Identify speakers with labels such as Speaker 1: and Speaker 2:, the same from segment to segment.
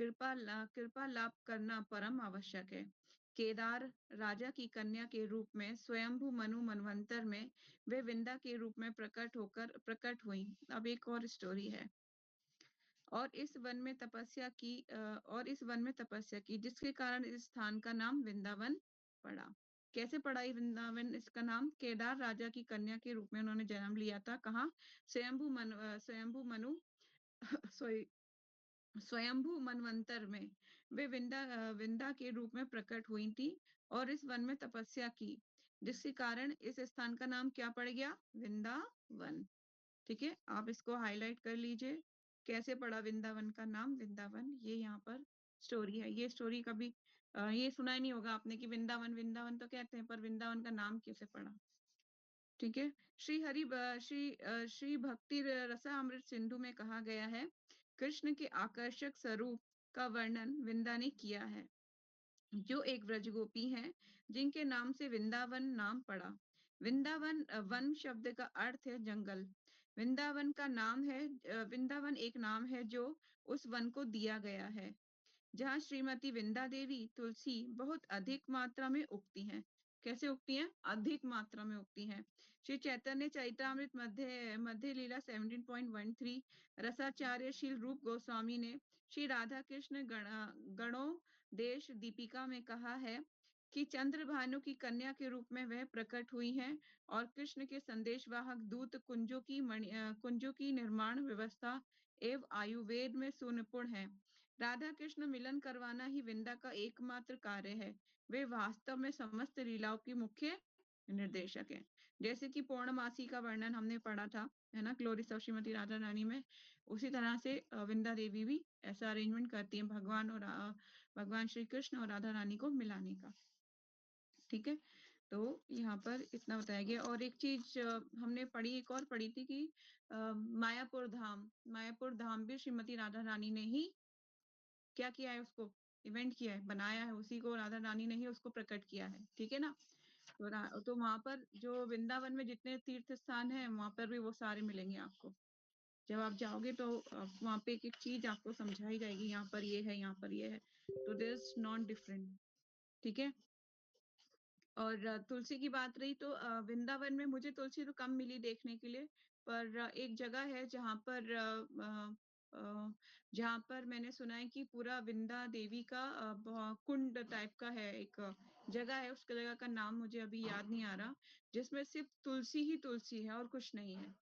Speaker 1: कृपा लाभ करना परम आवश्यक है। केदार राजा की कन्या के रूप में स्वयंभू मनु मनवंतर में वे विंदा के रूप में प्रकट हुई। अब एक और स्टोरी है। और इस वन में तपस्या की जिसके कारण इस स्थान का नाम वृंदावन पड़ा। कैसे पड़ा ये वृंदावन? इसका नाम केदार राजा की कन्या के रूप में उन्होंने जन्म लिया था। कहाँ? स्वयंभू मनु सॉरी स्वयंभू मनवंतर में वे विंदा के रूप में प्रकट हुई थी और इस वन में तपस्या की जिसके कारण इस स्थान का नाम क्या पड़ गया? वृंदावन। ठीक है, आप इसको हाईलाइट कर लीजिए। कैसे पड़ा वृंदावन का नाम वृंदावन? ये यहाँ पर स्टोरी है। ये स्टोरी कभी ये सुना ही नहीं होगा आपने कि वृंदावन वृंदावन तो कहते हैं, पर वृंदावन का नाम कैसे पड़ा? ठीक है। श्री भक्ति रसामृत सिंधु में कहा गया है, कृष्ण के आकर्षक स्वरूप का वर्णन वृंदा ने किया है, जो एक व्रजगोपी हैं जिनके नाम से वृंदावन नाम पड़ा। वृंदावन वन शब्द का अर्थ है जंगल। वृंदावन एक नाम है जो उस वन को दिया गया है जहाँ श्रीमती वृंदा देवी तुलसी बहुत अधिक मात्रा में उगती हैं। कैसे उगती हैं? अधिक मात्रा में उगती हैं। श्री चैतन्य चरितामृत मध्य लीला 17.13 रसाचार्य शील रूप गोस्वामी ने श्री राधा कृष्ण गणों देश दीपिका में कहा है कि चंद्रभानु की कन्या के रूप में वह प्रकट हुई हैं और कृष्ण के संदेशवाहक दूत कुंजों की निर्माण व्यवस्था एवं आयुर्वेद में सुनिपुण हैं। राधा कृष्ण मिलन करवाना ही वृंदा का एकमात्र कार्य है। वे वास्तव में समस्त लीलाओं की मुख्य निर्देशक हैं। जैसे कि पूर्णमासी का वर्णन हमने पढ़ा था, है ना, ग्लोरीज ऑफ श्रीमती राधा रानी में, उसी तरह से वृंदा देवी भी ऐसा अरेंजमेंट करती हैं भगवान श्री कृष्ण और राधा रानी को मिलाने का। ठीक है, तो यहाँ पर इतना बताया गया। और एक चीज हमने एक और पढ़ी थी कि मायापुर धाम भी श्रीमती राधा रानी ने ही क्या किया है, उसको इवेंट किया है, बनाया है, उसी को राधा रानी ने ही उसको प्रकट किया है। ठीक है ना। तो वहां पर जो वृंदावन में जितने तीर्थ स्थान है वहां पर भी वो सारे मिलेंगे आपको। जब आप जाओगे तो वहां पे एक एक चीज आपको समझाई जाएगी, यहाँ पर ये है, यहाँ पर ये है, तो देयर इज नॉट डिफरेंट। ठीक है। और तुलसी की बात रही तो वृंदावन में मुझे तुलसी तो कम मिली देखने के लिए, पर एक जगह है जहाँ पर मैंने सुना है कि पूरा वृंदा देवी का कुंड टाइप का है, एक जगह है, उसके जगह का नाम मुझे अभी याद नहीं आ रहा, जिसमें सिर्फ तुलसी ही तुलसी है और कुछ नहीं है।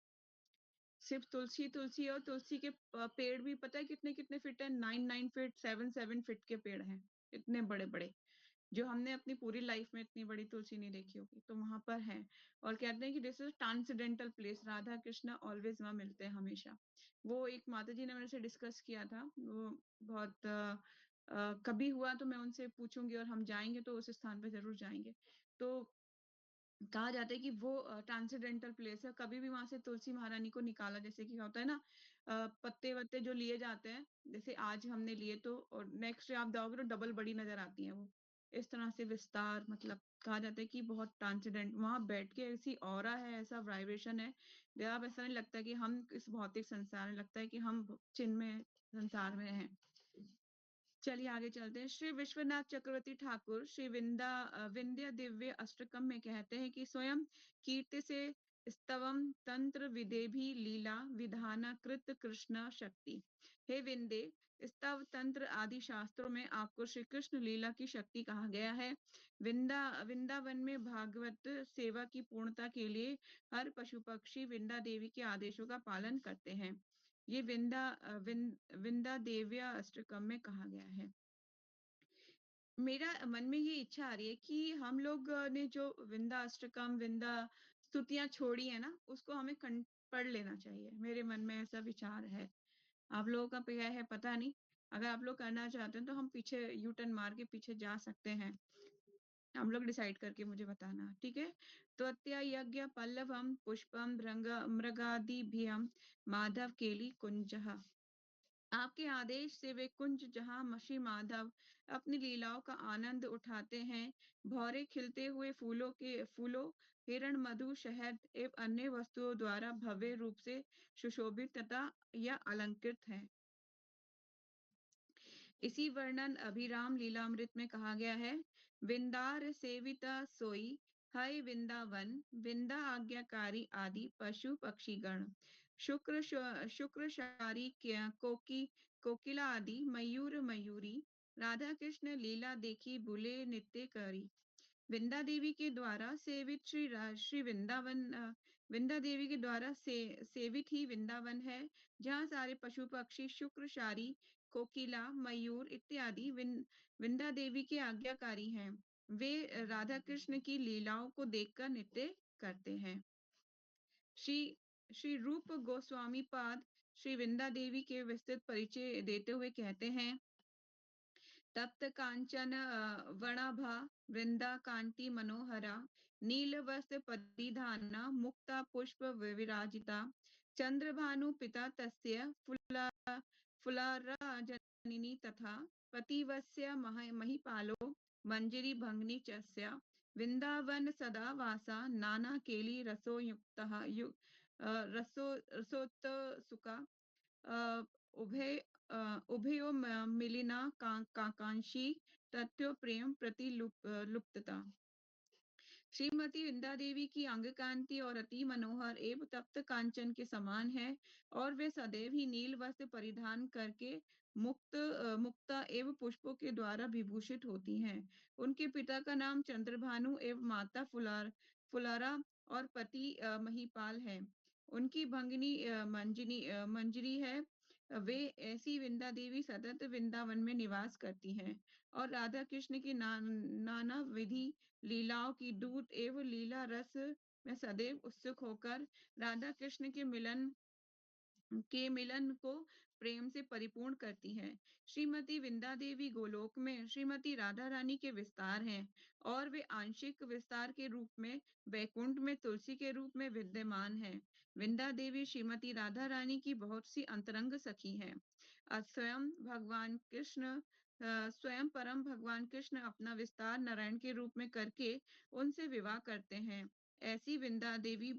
Speaker 1: सिर्फ तुलसी और तुलसी के पेड़ भी पता है कितने कितने फीट है? 9 फीट 7 फीट के पेड़ हैं, इतने बड़े बड़े, जो हमने अपनी पूरी लाइफ में इतनी बड़ी तुलसी नहीं देखी होगी, तो वहां पर है। और कहते हैं कि this is transcendental place, Radha Krishna always वहां मिलते हैं हमेशा। वो एक माता जी ने मेरे से डिस्कस किया था, वो बहुत कभी हुआ तो मैं उनसे पूछूंगी और हम जाएंगे तो उस स्थान पे जरूर जाएंगे। तो कहा जाता है कि वो ट्रांसेंडेंटल प्लेस है, कभी भी वहां से तुलसी महारानी को निकाला, जैसे कि होता है ना, पत्ते वत्ते जो लिए जाते हैं, जैसे आज हमने लिए तो और नेक्स्ट आप जाओगे तो डबल बड़ी नजर आती है वो, इस तरह से विस्तार, मतलब कहा जाता है कि बहुत ट्रांसेंडेंट, वहां बैठ के ऐसी ऑरा है, ऐसा वाइब्रेशन है, जब आप ऐसा नहीं लगता कि हम इस भौतिक संसार में, लगता है कि हम चिन्मय संसार में हैं। चलिए आगे चलते हैं। श्री विश्वनाथ चक्रवर्ती ठाकुर श्री विंध्य दिव्य अष्टकम में कहते हैं कि स्वयं कीर्ति से स्तवम तंत्र विदेभी लीला विधाना कृत कृष्ण शक्ति। हे विंदे, स्तव तंत्र आदि शास्त्रों में आपको श्री कृष्ण लीला की शक्ति कहा गया है। वृंदावन में भागवत सेवा की पूर्णता के लिए हर पशु पक्षी विंदा देवी के आदेशों का पालन करते हैं। ये विंदा देव्या अष्टकम में कहा गया है। मेरा मन में ये इच्छा आ रही है कि हम लोग ने जो विंदा अष्टकम, विंदा स्तुतियां छोड़ी है ना, उसको हमें पढ़ लेना चाहिए। मेरे मन में ऐसा विचार है, आप लोगों का क्या है पता नहीं। अगर आप लोग करना चाहते हैं तो हम पीछे यू टर्न मार के पीछे जा सकते हैं, हम लोग डिसाइड करके मुझे बताना। ठीक है। त्वत्या यज्ञ पल्लवम पुष्पम मृगादिभ्यम माधव केली कुंजः। आपके आदेश से वे कुंज जहां मशी माधव अपनी लीलाओं का आनंद उठाते हैं, भौरे खिलते हुए फूलों हिरण मधु शहद एवं अन्य वस्तुओं द्वारा भव्य रूप से सुशोभित तथा या अलंकृत है। इसी वर्णन अभिराम लीलामृत में कहा गया है, विंदार सेविता सोई हय वृंदावन, विंदा आज्ञाकारी आदि पशु पक्षी गण, शुक्र शारी कोकिला आदि मयूर मयूरी, राधा कृष्ण लीला देखी बुले नित्य करी। विंदा देवी के द्वारा सेवित श्री वृंदावन, विंदा देवी के द्वारा सेवित ही वृंदावन है, जहाँ सारे पशु पक्षी शुक्र शारी कोकिला मयूर इत्यादि विंदा देवी के आज्ञाकारी हैं। वे राधा कृष्ण की लीलाओं को देखकर नृत्य करते हैं। श्री श्री रूप गोस्वामी पाद श्री वृंदा देवी के विस्तृत परिचय देते हुए कहते हैं, तप्त कांचन वणाभा वृंदा कांति मनोहरा, नील वस्त्र परिधाना मुक्ता पुष्प विराजिता, चंद्रभानु पिता तस्य फुलारा तथा पतिवस्य महिपालो मंजरी भंगिनी चस्य, वृंदावन सदा वासा नाना केली रसोयुक्तः रसोत्सुका, उभय उभयो मिलिना कांक्षी तथ्यो प्रेम प्रति लुप्तता। श्रीमती वृंदा देवी की अंग कांति और अति मनोहर एवं तप्त कांचन के समान है, और वे सदैव ही नील वस्त्र परिधान करके मुक्ता एवं पुष्पों के द्वारा विभूषित होती हैं। उनके पिता का नाम चंद्रभानु एवं माता फुलारा और पति महिपाल है। उनकी भंगिनी मंजरी है। वे ऐसी वृंदा देवी सतत वृंदावन में निवास करती हैं और राधा कृष्ण की नाना विधि लीलाओं की दूत एवं लीला रस में सदैव उत्सुक होकर राधा कृष्ण के मिलन को प्रेम से परिपूर्ण करती है। श्रीमती वृंदा देवी गोलोक में श्रीमती राधा रानी के विस्तार हैं, और वे आंशिक विस्तार के रूप में वैकुंठ में तुलसी के रूप में विद्यमान है। वृंदा देवी श्रीमती राधा रानी की बहुत सी अंतरंग सखी हैं। स्वयं परम भगवान कृष्ण अपना विस्तार नारायण के रूप में करके उनसे विवाह करते हैं। ऐसी वृंदा देवी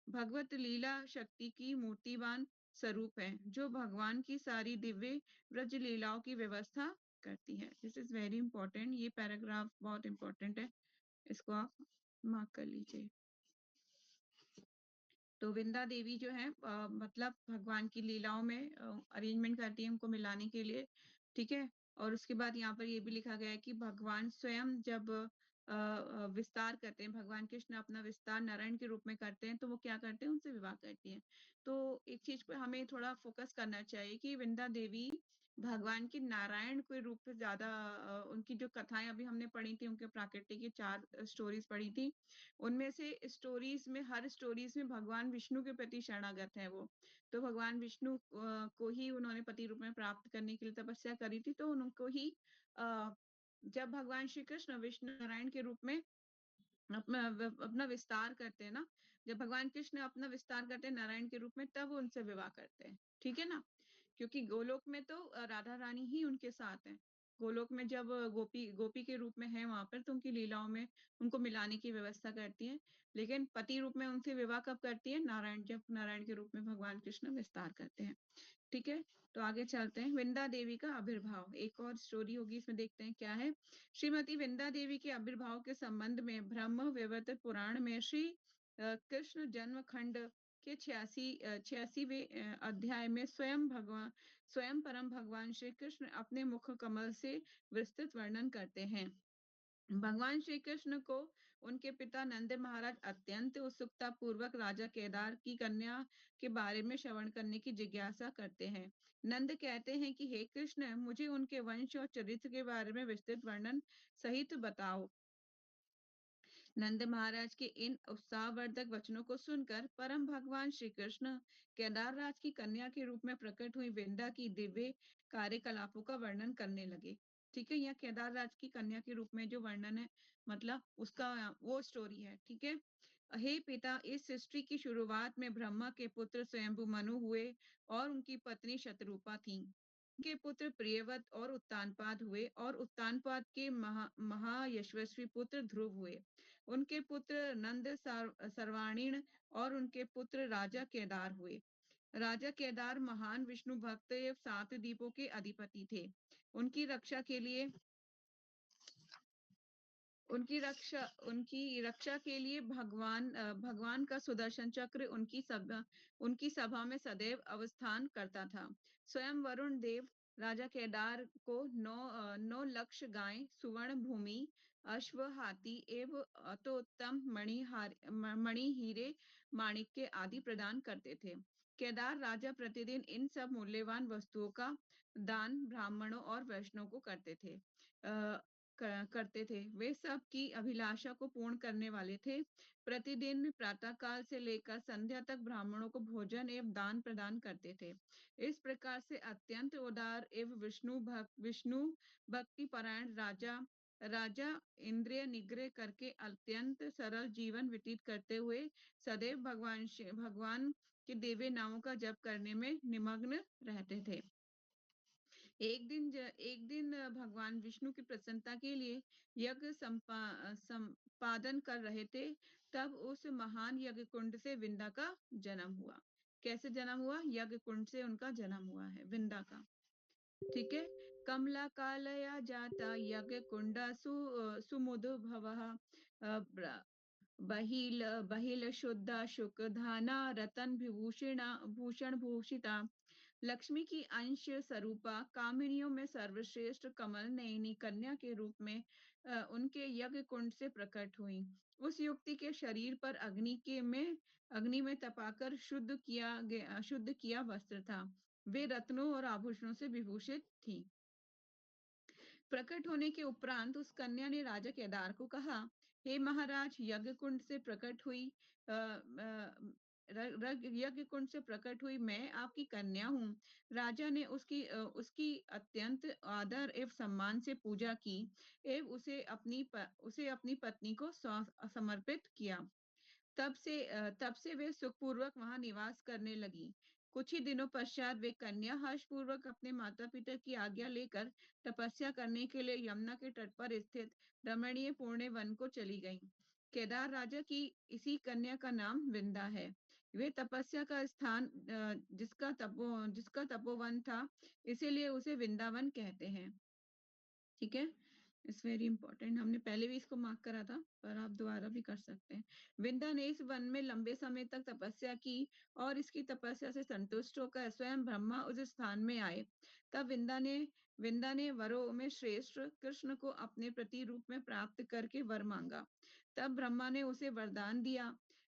Speaker 1: भगवत लीला शक्ति की मूर्तिवान स्वरूप है, जो भगवान की सारी दिव्य ब्रज लीलाओं की व्यवस्था करती है। दिस इज वेरी इंपॉर्टेंट, ये पैराग्राफ बहुत इंपॉर्टेंट है, इसको आप मार्क कर लीजिए। तो वृंदा देवी जो है मतलब भगवान की लीलाओं में अरेंजमेंट करती है उनको मिलाने के लिए, ठीक है। और उसके बाद यहाँ पर ये भी लिखा गया है कि भगवान स्वयं जब विस्तार करते हैं, भगवान कृष्ण अपना विस्तार नारायण के रूप में करते हैं, तो वो क्या करते हैं, उनसे विवाह करती हैं। तो एक चीज पर हमें थोड़ा फोकस करना चाहिए कि वृंदा देवी भगवान की नारायण के रूप में ज्यादा उनकी जो कथाएं अभी हमने पढ़ी थी, उनके प्राकृतिक की 4 स्टोरीज पढ़ी थी, उनमें से स्टोरीज में हर स्टोरीज में भगवान विष्णु के प्रति शरणागत है वो। तो भगवान विष्णु को ही उन्होंने पति रूप में प्राप्त करने के लिए तपस्या करी थी, तो उनको ही जब भगवान श्री कृष्ण विष्णु नारायण के रूप में अपना विस्तार करते हैं ना, जब भगवान कृष्ण अपना विस्तार करते हैं नारायण के रूप में, तब वो उनसे विवाह करते हैं, ठीक है ना। क्योंकि गोलोक में तो राधा रानी ही उनके साथ है। गोलोक में जब गोपी के रूप में है वहां पर, तो उनकी लीलाओं में उनको मिलाने की व्यवस्था करती है। लेकिन पति रूप में उनसे विवाह कब करती है, नारायण, जब नारायण के रूप में भगवान कृष्ण विस्तार करते हैं, ठीक है। तो आगे चलते हैं, वृंदा देवी का आविर्भाव, एक और स्टोरी होगी इसमें, देखते हैं क्या है। श्रीमती वृंदा देवी के आविर्भाव के संबंध में ब्रह्म वैवर्त पुराण में श्री कृष्ण जन्म खंड के 86वें अध्याय में स्वयं परम भगवान श्री कृष्ण अपने मुख कमल से विस्तृत वर्णन करते हैं। भगवान श्री कृष्ण को उनके पिता नंद महाराज अत्यंत उत्सुकता पूर्वक राजा केदार की कन्या के बारे में श्रवण करने की जिज्ञासा करते हैं। नंद कहते हैं कि हे कृष्ण, मुझे उनके वंश और चरित्र के बारे में विस्तृत वर्णन सहित बताओ। नंद महाराज के इन उत्साहवर्धक वचनों को सुनकर परम भगवान श्री कृष्ण केदार राज की कन्या के रूप में प्रकट हुई वृंदा की दिव्य कार्यकलापों का वर्णन करने लगे, ठीक है। यह केदार राज की कन्या के रूप में जो वर्णन है, मतलब उसका वो स्टोरी है, ठीक है। हे पिता, इस सृष्टि की शुरुआत में ब्रह्मा के पुत्र स्वयंभू मनु हुए और उनकी पत्नी शतरूपा थी। उनके पुत्र प्रियव्रत और उत्तानपाद हुए, और उत्तानपाद के महायशस्वी पुत्र ध्रुव हुए। उनके पुत्र नंद सर्वाणीण और उनके पुत्र राजा केदार हुए। राजा केदार महान विष्णु भक्त एवं 7 द्वीपों के अधिपति थे। उनकी रक्षा के लिए उनकी रक्षा के लिए भगवान का सुदर्शन चक्र उनकी सभा में सदैव अवस्थान करता था। स्वयं वरुण देव राजा केदार को 9 लक्ष गाय, सुवर्ण भूमि, अश्व, हाथी एवं अतोत्तम मणि, हीरे, माणिक्य आदि प्रदान करते थे। केदार राजा प्रतिदिन इन सब मूल्यवान वस्तुओं का दान ब्राह्मणों और वैष्णव को करते थे। वे सब की अभिलाषा को पूर्ण करने वाले थे। प्रतिदिन प्रातः काल से लेकर संध्या तक ब्राह्मणों को भोजन एवं दान प्रदान करते थे। इस प्रकार से अत्यंत उदार एवं विष्णु भक्ति परायण राजा राजा इंद्रिय निग्रह करके अत्यंत सरल जीवन व्यतीत करते हुए सदैव भगवान के दिव्य नामों का जप करने में निमग्न रहते थे। एक दिन भगवान विष्णु की प्रसन्नता के लिए यज्ञ संपादन कर रहे थे। तब उस महान यज्ञ कुंड से विंदा का जन्म हुआ। कैसे जन्म हुआ? यज्ञ कुंड से उनका जन्म हुआ है, विंदा का। ठीक है। कमला कालया जाता यज्ञ कुंडा सुमुद भवः बहिल शुद्धा शुकधाना रतन भूषण भूषिता लक्ष्मी की अंश स्वरूपा कामिनियों में सर्वश्रेष्ठ कमल नयनी कन्या के रूप में उनके यज्ञ कुंड से प्रकट हुई। उस युक्ति के शरीर पर अग्नि में तपाकर शुद्ध किया वस्त्र था। वे रत्नों और आभूषणों से विभूषित थी। प्रकट होने के उपरांत उस कन्या ने राजा केदार को कहा, हे महाराज, यज्ञ कुंड से प्रकट हुई मैं आपकी कन्या हूँ। राजा ने उसकी अत्यंत आदर एवं सम्मान से पूजा की एवं उसे अपनी पत्नी को समर्पित किया। तब से वे सुखपूर्वक वहां निवास करने लगी। कुछ ही दिनों पश्चात वे कन्या हर्षपूर्वक अपने माता पिता की आज्ञा लेकर तपस्या करने के लिए यमुना के तट पर स्थित रमणीय पुण्य वन को चली गईं। केदार राजा की इसी कन्या का नाम विंदा है। वे तपस्या का स्थान जिसका तपोवन था, इसीलिए उसे वृंदावन कहते हैं। ठीक है। It's very important. हमने पहले भी इसको मार्क करा था, पर आप दोबारा भी कर सकते हैं। विंदा ने इस वन में लंबे समय तक तपस्या की और इसकी तपस्या से संतुष्ट होकर स्वयं ब्रह्मा उस स्थान में आए। तब विंदा ने वरों में श्रेष्ठ कृष्ण को अपने प्रति रूप में प्राप्त करके वर मांगा। तब ब्रह्मा ने उसे वरदान दिया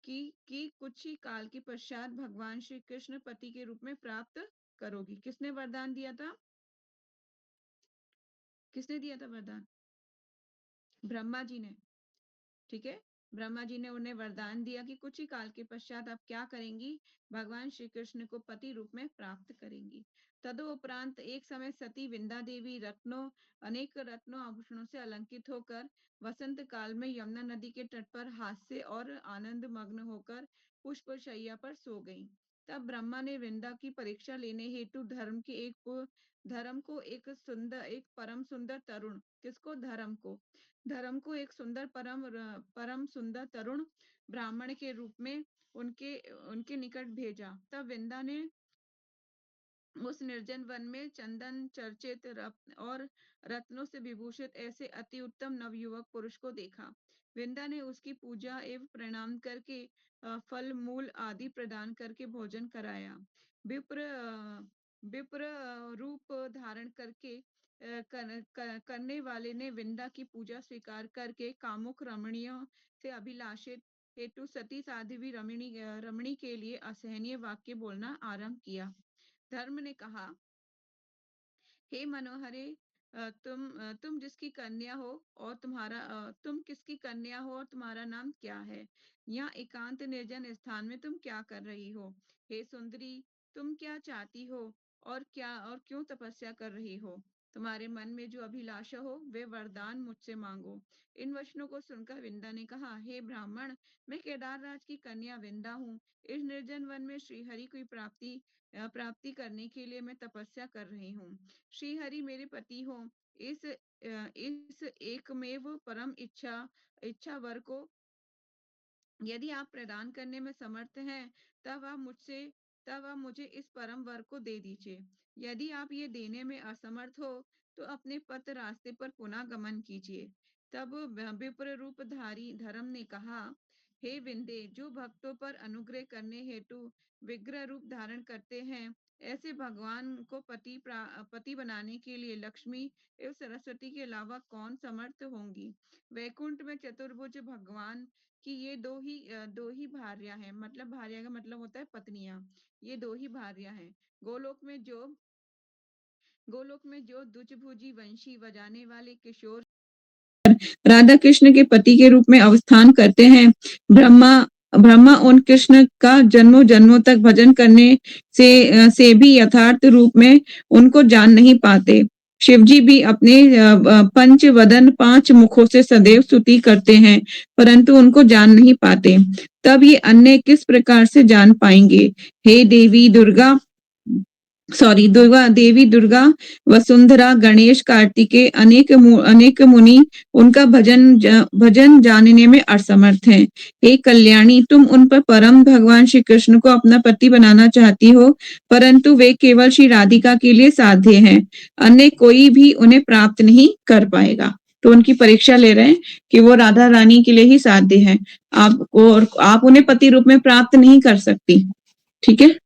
Speaker 1: कि कुछ ही काल के पश्चात भगवान श्री कृष्ण पति के रूप में प्राप्त करोगी। किसने वरदान दिया था? किसने दिया था वरदान? ब्रह्मा जी ने। ठीक है। ब्रह्मा जी ने उन्हें वरदान दिया कि कुछ ही काल के पश्चात आप क्या करेंगी? भगवान श्री कृष्ण को पति रूप में प्राप्त करेंगी। तदुपरांत एक समय सती विंदा देवी अनेक रत्नों आभूषणों से अलंकित होकर वसंत काल में यमुना नदी के तट पर हास्य और आनंद मग्न होकर पुष्प शैया पर सो गई। तब ब्रह्मा ने वृंदा की परीक्षा लेने हेतु एक परम सुंदर तरुण, किसको? धर्म को एक सुंदर परम सुंदर तरुण ब्राह्मण के रूप में उनके उनके निकट भेजा। तब विंदा ने उस निर्जन वन में चंदन चर्चित और रत्नों से विभूषित ऐसे अति उत्तम नवयुवक पुरुष को देखा। विंदा ने उसकी पूजा एवं प्रणाम करके फल मूल आदि प्रदान करके भोजन कराया। विप्र रूप धारण करके करने वाले ने विंदा की पूजा स्वीकार करके कामुक रमणियों से अभिलाषित हेतु सती साध्वी रमणी के लिए असहनीय वाक्य बोलना आरंभ किया। धर्म ने कहा, हे मनोहरे, तुम जिसकी कन्या हो और तुम किसकी कन्या हो और तुम्हारा नाम क्या है? यहाँ एकांत निर्जन स्थान में तुम क्या कर रही हो? हे सुंदरी, तुम क्या चाहती हो और क्यों तपस्या कर रही हो? तुम्हारे मन में जो अभिलाषा हो वे वरदान मुझसे मांगो। इन वचनों को सुनकर विंदा ने कहा, हे ब्राह्मण, मैं केदार राज की कन्या विंदा हूँ। इस निर्जन वन में श्रीहरि की प्राप्ति करने के लिए मैं तपस्या कर रही हूँ। श्री हरि मेरे पति हो। इस एकमेव परम इच्छा वर को यदि आप प्रदान करने में समर्थ हैं, तब आप तब आप मुझे इस परम वर को दे दीजिए। यदि आप ये देने में असमर्थ हो, तो अपने पथ रास्ते पर पुनः गमन कीजिए। तब विप्र रूपधारी धर्म ने कहा, हे विंदे, जो भक्तों पर अनुग्रह करने हेतु विग्रह रूप धारण करते हैं, ऐसे भगवान को पति बनाने के लिए लक्ष्मी एवं सरस्वती के अलावा कौन समर्थ होंगी। वैकुंठ में चतुर्भुज भगवान कि ये दो ही भार्या हैं, मतलब भार्या का मतलब होता है पत्नियां। ये दो ही भार्या हैं। गोलोक में जो दुजभुजी वंशी बजाने वाले किशोर राधा कृष्ण के पति के रूप में अवस्थान करते हैं, ब्रह्मा ब्रह्मा उन कृष्ण का जन्मों जन्मों तक भजन करने से भी यथार्थ रूप में उनको जान नहीं पाते। शिव जी भी अपने पंच वदन 5 मुखों से सदैव स्तुति करते हैं, परंतु उनको जान नहीं पाते। तब ये अन्य किस प्रकार से जान पाएंगे। हे देवी दुर्गा देवी दुर्गा, वसुंधरा, गणेश, कार्तिकेय, अनेक मुनि उनका भजन जानने में असमर्थ हैं। हे कल्याणी, तुम उन पर परम भगवान श्री कृष्ण को अपना पति बनाना चाहती हो, परंतु वे केवल श्री राधिका के लिए साध्य हैं। अन्य कोई भी उन्हें प्राप्त नहीं कर पाएगा। तो उनकी परीक्षा ले रहे हैं कि वो राधा रानी के लिए ही साध्य है। आप उन्हें पति रूप में प्राप्त नहीं कर सकती। ठीक है।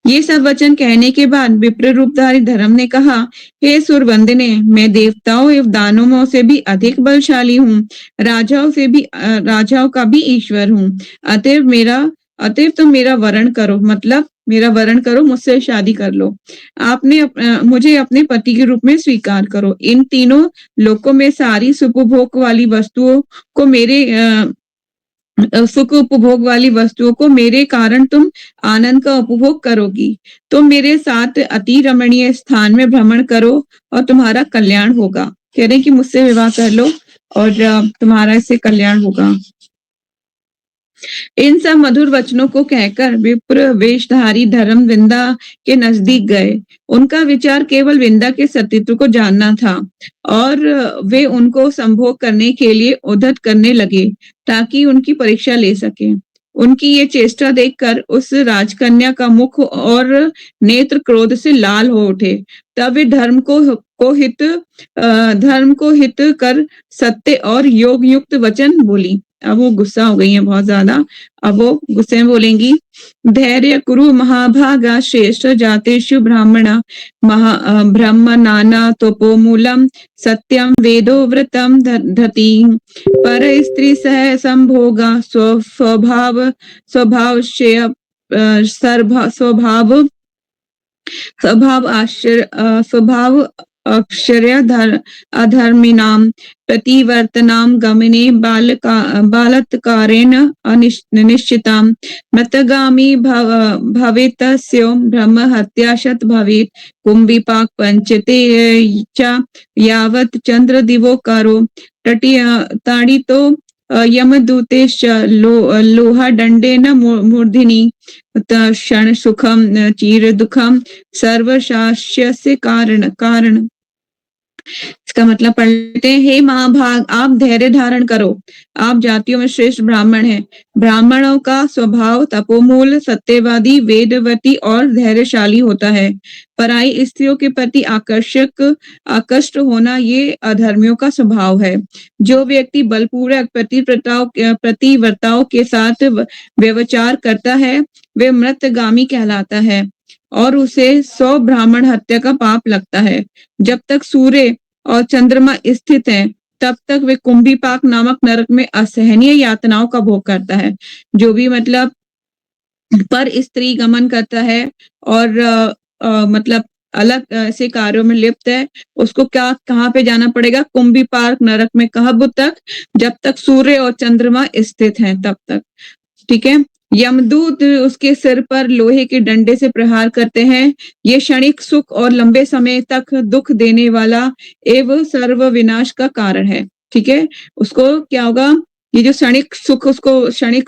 Speaker 1: ये सब वचन कहने के बाद विप्र रूपधारी धर्म ने कहा, हे सुरवंदिने, मैं देवताओं एवं दानवों से भी अधिक बलशाली हूँ, राजाओं का भी ईश्वर हूँ। अतएव तुम मेरा वरण करो, मतलब मेरा वरण करो, मुझसे शादी कर लो। मुझे अपने पति के रूप में स्वीकार करो। इन तीनों लोकों में सारी सुखभोग वाली वस्तुओं को सुख उपभोग वाली वस्तुओं को मेरे कारण तुम आनंद का उपभोग करोगी। तुम मेरे साथ अति रमणीय स्थान में भ्रमण करो और तुम्हारा कल्याण होगा। कह रहे हैं कि मुझसे विवाह कर लो और तुम्हारा इससे कल्याण होगा। इन सब मधुर वचनों को कहकर विप्र वेशधारी धर्म विंदा के नजदीक गए। उनका विचार केवल विंदा के सतीत्व को जानना था और वे उनको संभोग करने के लिए उद्धत करने लगे ताकि उनकी परीक्षा ले सके। उनकी ये चेष्टा देखकर उस राजकन्या का मुख और नेत्र क्रोध से लाल हो उठे। तब वे धर्म को हित कर सत्य और योग युक्त वचन बोली। अब वो गुस्सा हो गई है बहुत ज्यादा। अब वो गुस्से में बोलेंगी, धैर्य कुरु महाभागा श्रेष्ठ जातेषु ब्राह्मणा ब्रह्म नाना तपोमूलम सत्यम वेदो व्रतम धति पर स्त्री सह संभोगा स्वभाव स्वभाव अक्षर्य अधर्मिणां प्रतिवर्तनां गमने बालत्कारेण निश्चितां मृतगामी भवेत्तस्यो ब्रह्महत्या शत भवेत् कुंभिपाक पंचते च यावत् चंद्रदिवोकारो ताड़ितो यमदूतेश्च लोहदंडेन मूर्धिनि क्षण सुखम चीर दुखम सर्वशास्यस्य कारण। इसका मतलब पढ़ते हैं, हे महाभाग, आप धैर्य धारण करो। आप जातियों में श्रेष्ठ ब्राह्मण हैं। ब्राह्मणों का स्वभाव तपोमूल, सत्यवादी, वेदवती और धैर्यशाली होता है। पराई स्त्रियों के प्रति आकर्षित होना ये अधर्मियों का स्वभाव है। जो व्यक्ति बलपूर्वक प्रतिव्रताओं के साथ व्यभिचार करता है, वे मृतगामी कहलाता है और उसे 100 ब्राह्मण हत्या का पाप लगता है। जब तक सूर्य और चंद्रमा स्थित हैं, तब तक वे कुंभिपाक नामक नरक में असहनीय यातनाओं का भोग करता है। जो भी मतलब पर स्त्री गमन करता है और मतलब अलग ऐसे कार्यों में लिप्त है, उसको कहाँ पे जाना पड़ेगा? कुंभिपाक नरक में। कब तक? जब तक सूर्य और चंद्रमा स्थित हैं तब तक। ठीक है। यमदूत उसके सिर पर लोहे के डंडे से प्रहार करते हैं। ये क्षणिक सुख और लंबे समय तक दुख देने वाला एवं सर्व विनाश का कारण है। ठीक है। उसको क्या होगा? ये जो क्षणिक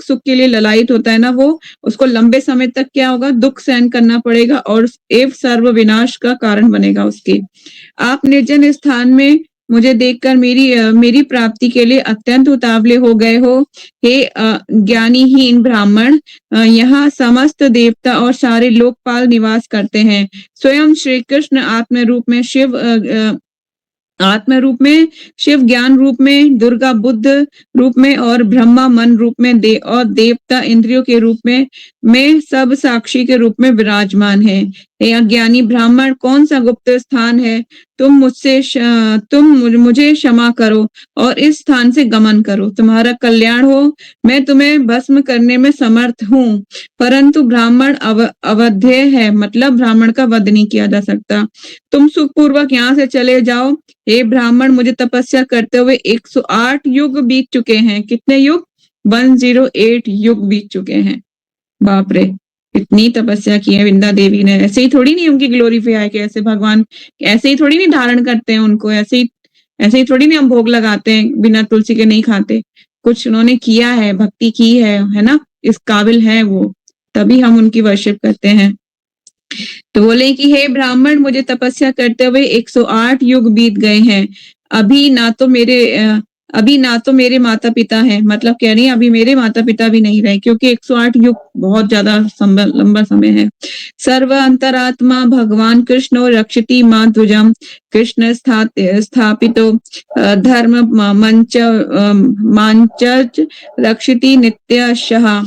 Speaker 1: सुख के लिए ललायित होता है ना, वो उसको लंबे समय तक क्या होगा? दुख सहन करना पड़ेगा और एवं सर्व विनाश का कारण बनेगा उसके। आप निर्जन स्थान में मुझे देखकर मेरी प्राप्ति के लिए अत्यंत उतावले हो गए हो। हे ज्ञानीहीन ब्राह्मण, यहाँ समस्त देवता और सारे लोकपाल निवास करते हैं। स्वयं श्री कृष्ण आत्म रूप में, शिव ज्ञान रूप में, दुर्गा बुद्ध रूप में और ब्रह्मा मन रूप में और देवता इंद्रियों के रूप में सब साक्षी के रूप में विराजमान है। हे अज्ञानी ब्राह्मण, कौन सा गुप्त स्थान है? तुम मुझे क्षमा करो और इस स्थान से गमन करो। तुम्हारा कल्याण हो। मैं तुम्हें भस्म करने में समर्थ हूँ, परंतु ब्राह्मण अवध्य है, मतलब ब्राह्मण का वध नहीं किया जा सकता। तुम सुखपूर्वक यहाँ से चले जाओ। हे ब्राह्मण, मुझे तपस्या करते हुए 108 युग बीत चुके हैं। कितने युग? 108 युग बीत चुके हैं। बाप रे, इतनी तपस्या की है विंदा देवी ने। ऐसे ही थोड़ी नहीं उनकी ग्लोरीफाई के, ऐसे भगवान ऐसे ही थोड़ी नहीं धारण करते हैं उनको, ऐसे ही थोड़ी नहीं हम भोग लगाते हैं, बिना तुलसी के नहीं खाते। कुछ उन्होंने किया है, भक्ति की है ना, इस काबिल है वो, तभी हम उनकी वर्शिप करते हैं। तो बोले कि हे ब्राह्मण, मुझे तपस्या करते हुए 108 युग बीत गए हैं। अभी ना तो मेरे माता पिता हैं, मतलब कह रही है अभी मेरे माता पिता भी नहीं रहे, क्योंकि 108 युग बहुत ज्यादा लंबा समय है। सर्व अंतरात्मा भगवान कृष्ण रक्षति मां ध्वजम, कृष्ण स्थापितो धर्म मांच रक्षति नित्यशः।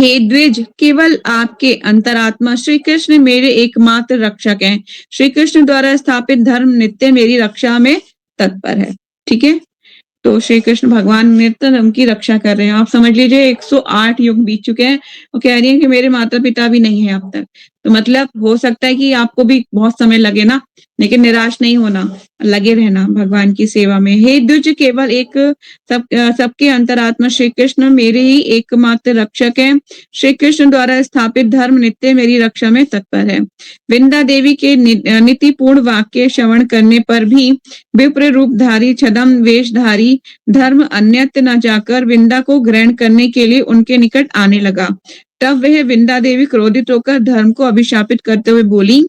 Speaker 1: हे द्विज, केवल आपके अंतरात्मा श्री कृष्ण मेरे एकमात्र रक्षक हैं। श्री कृष्ण द्वारा स्थापित धर्म नित्य मेरी रक्षा में तत्पर है। ठीक है, तो श्री कृष्ण भगवान नित्य धर्म की रक्षा कर रहे हैं। आप समझ लीजिए 108 युग बीत चुके हैं और कह रही हैं कि मेरे माता पिता भी नहीं है अब तक। तो मतलब हो सकता है कि आपको भी बहुत समय लगे ना, लेकिन निराश नहीं होना, लगे रहना भगवान की सेवा में। हे द्विज, केवल सबके अंतरात्मा श्री कृष्ण मेरे ही एकमात्र रक्षक हैं। श्री कृष्ण द्वारा स्थापित धर्म नित्य मेरी रक्षा में तत्पर है। विंदा देवी के नीतिपूर्ण वाक्य श्रवण करने पर भी विप्र रूपधारी छदम वेशधारी धर्म अन्यत्र न जाकर विंदा को ग्रहण करने के लिए उनके निकट आने लगा। तब वह विंदा देवी क्रोधित होकर धर्म को अभिशापित करते हुए बोली,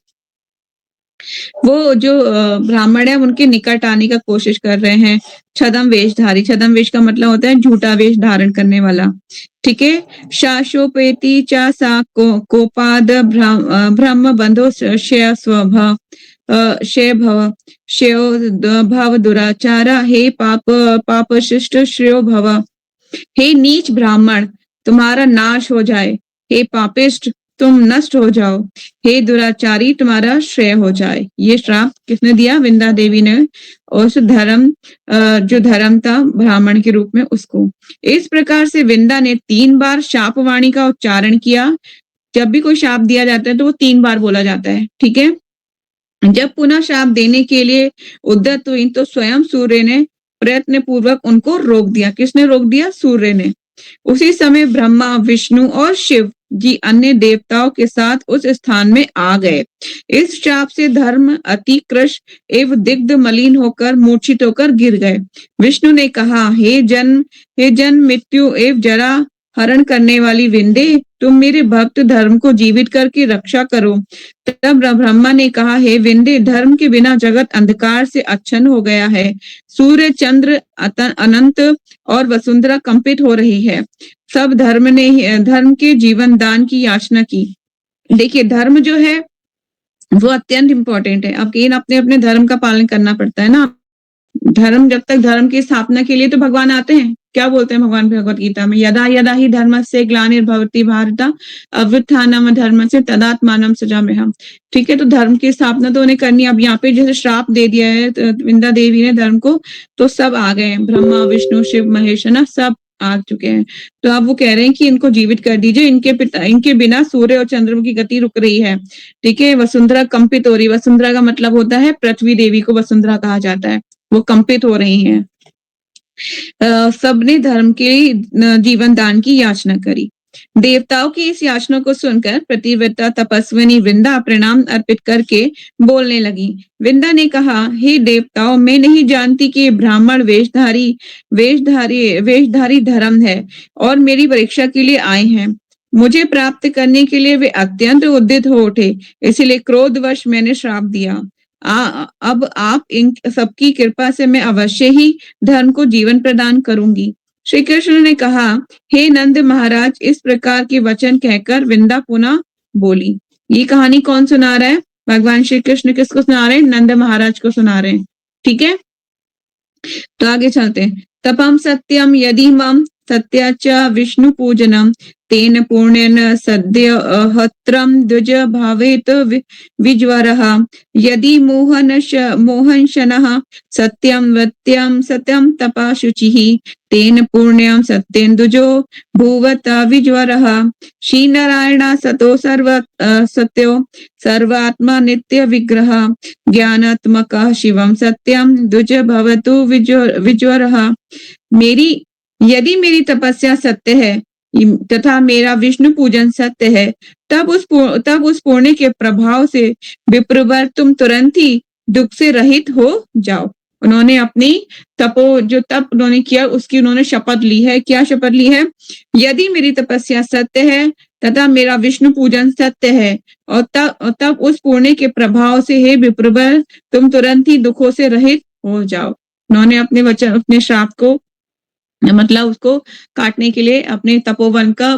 Speaker 1: वो जो ब्राह्मण है उनके निकट आने का कोशिश कर रहे हैं। छदम वेशधारी, छदम वेश का मतलब होता है झूठा वेश धारण करने वाला। ठीक है, शाशोपेति चा सा कोपाद ब्रह्म बंधो शय स्वभाव शय भव दुराचारा, हे पाप शिष्ट श्रेयो भव। हे नीच ब्राह्मण, तुम्हारा नाश हो जाए। हे पापिष्ट, तुम नष्ट हो जाओ। हे दुराचारी, तुम्हारा श्रेय हो जाए। ये श्राप किसने दिया? विंदा देवी ने उस जो धर्म था ब्राह्मण के रूप में उसको। इस प्रकार से विंदा ने 3 बार शाप वाणी का उच्चारण किया। जब भी कोई शाप दिया जाता है तो वो 3 बार बोला जाता है। ठीक है, जब पुनः शाप देने के लिए उद्यत हुई तो स्वयं सूर्य ने प्रयत्न पूर्वक उनको रोक दिया। किसने रोक दिया? सूर्य ने। उसी समय ब्रह्मा, विष्णु और शिव जी अन्य देवताओं के साथ उस स्थान में आ गए। इस शाप से धर्म अति कृश एवं दिग्ध मलिन होकर मूर्छित होकर गिर गए। विष्णु ने कहा, हे जन्म मृत्यु एवं जरा हरण करने वाली विंदे, तुम मेरे भक्त धर्म को जीवित करके रक्षा करो। तब ब्रह्मा ने कहा, हे विंदे, धर्म के बिना जगत अंधकार से आच्छन्न हो गया है। सूर्य, चंद्र, अनंत और वसुंधरा कंपित हो रही है। सब धर्म के जीवन दान की याचना की। देखिए, धर्म जो है वो अत्यंत इंपॉर्टेंट है। अब अपने अपने धर्म का पालन करना पड़ता है ना। धर्म, जब तक धर्म की स्थापना के लिए तो भगवान आते हैं। क्या बोलते हैं भगवान भगवत गीता में? यदा यदा ही धर्मस्य ग्लानिर्भवति भारत अभ्युत्थानम धर्मस्य तदात्मानं सृजाम्यहम्। ठीक है, तो धर्म की स्थापना तो उन्हें करनी। अब यहाँ पे जैसे श्राप दे दिया है विंदा देवी ने धर्म को, तो सब आ गए हैं, ब्रह्मा, विष्णु, शिव, महेश, है ना, सब आ चुके हैं। तो अब वो कह रहे हैं कि इनको जीवित कर दीजिए। इनके बिना सूर्य और चंद्रमा की गति रुक रही है। ठीक है, वसुंधरा कंपित हो रही। वसुंधरा का मतलब होता है पृथ्वी देवी को वसुंधरा कहा जाता है। वो कंपित हो रही हैं। सबने धर्म के जीवन दान की याचना करी। देवताओं की इस याचना को सुनकर पतिव्रता तपस्विनी वृंदा प्रणाम अर्पित करके बोलने लगी। वृंदा ने कहा, हे देवताओं, मैं नहीं जानती कि ब्राह्मण वेशधारी धर्म है और मेरी परीक्षा के लिए आए हैं। मुझे प्राप्त करने के लिए वे अत्यंत उद्यत हो उठे, इसलिए क्रोधवश मैंने श्राप दिया। अब आप इन सबकी कृपा से मैं अवश्य ही धर्म को जीवन प्रदान करूंगी। श्री कृष्ण ने कहा, हे नंद महाराज, इस प्रकार के वचन कहकर विंदा पुनः बोली। ये कहानी कौन सुना रहा है? भगवान श्री कृष्ण किसको सुना रहे हैं? नंद महाराज को सुना रहे हैं। ठीक है, तो आगे चलते हैं। तपम सत्यम यदि मम सत्याच विष्णु पूजनम तेन पुण्यन सद्य हत्रम द्विज भावेत विज्वरः यदि मोहन शनः सत्यम वत्यम सत्यम तपा शुचिः तेन पुण्यम सत्येन द्विजो भूवत विज्वरः श्री नारायण सतो सत्यो सर्वात्मा नित्य विग्रह ज्ञानात्मक शिवम सत्यम द्विज भवतु विज्वरः। मेरी यदि मेरी तपस्या सत्य है तथा मेरा विष्णु पूजन सत्य है, तब उस पुण्य के प्रभाव से विप्रवर तुम तुरंत ही दुख से रहित हो जाओ। उन्होंने अपनी जो तप उन्होंने किया उसकी उन्होंने शपथ ली है। क्या शपथ ली है? यदि मेरी तपस्या सत्य है तथा मेरा विष्णु पूजन सत्य है और तब उस पुण्य के प्रभाव से हे विप्रवर तुम तुरंत ही दुखों से रहित हो जाओ। उन्होंने अपने वचन, अपने श्राप को, मतलब उसको काटने के लिए अपने तपोवन का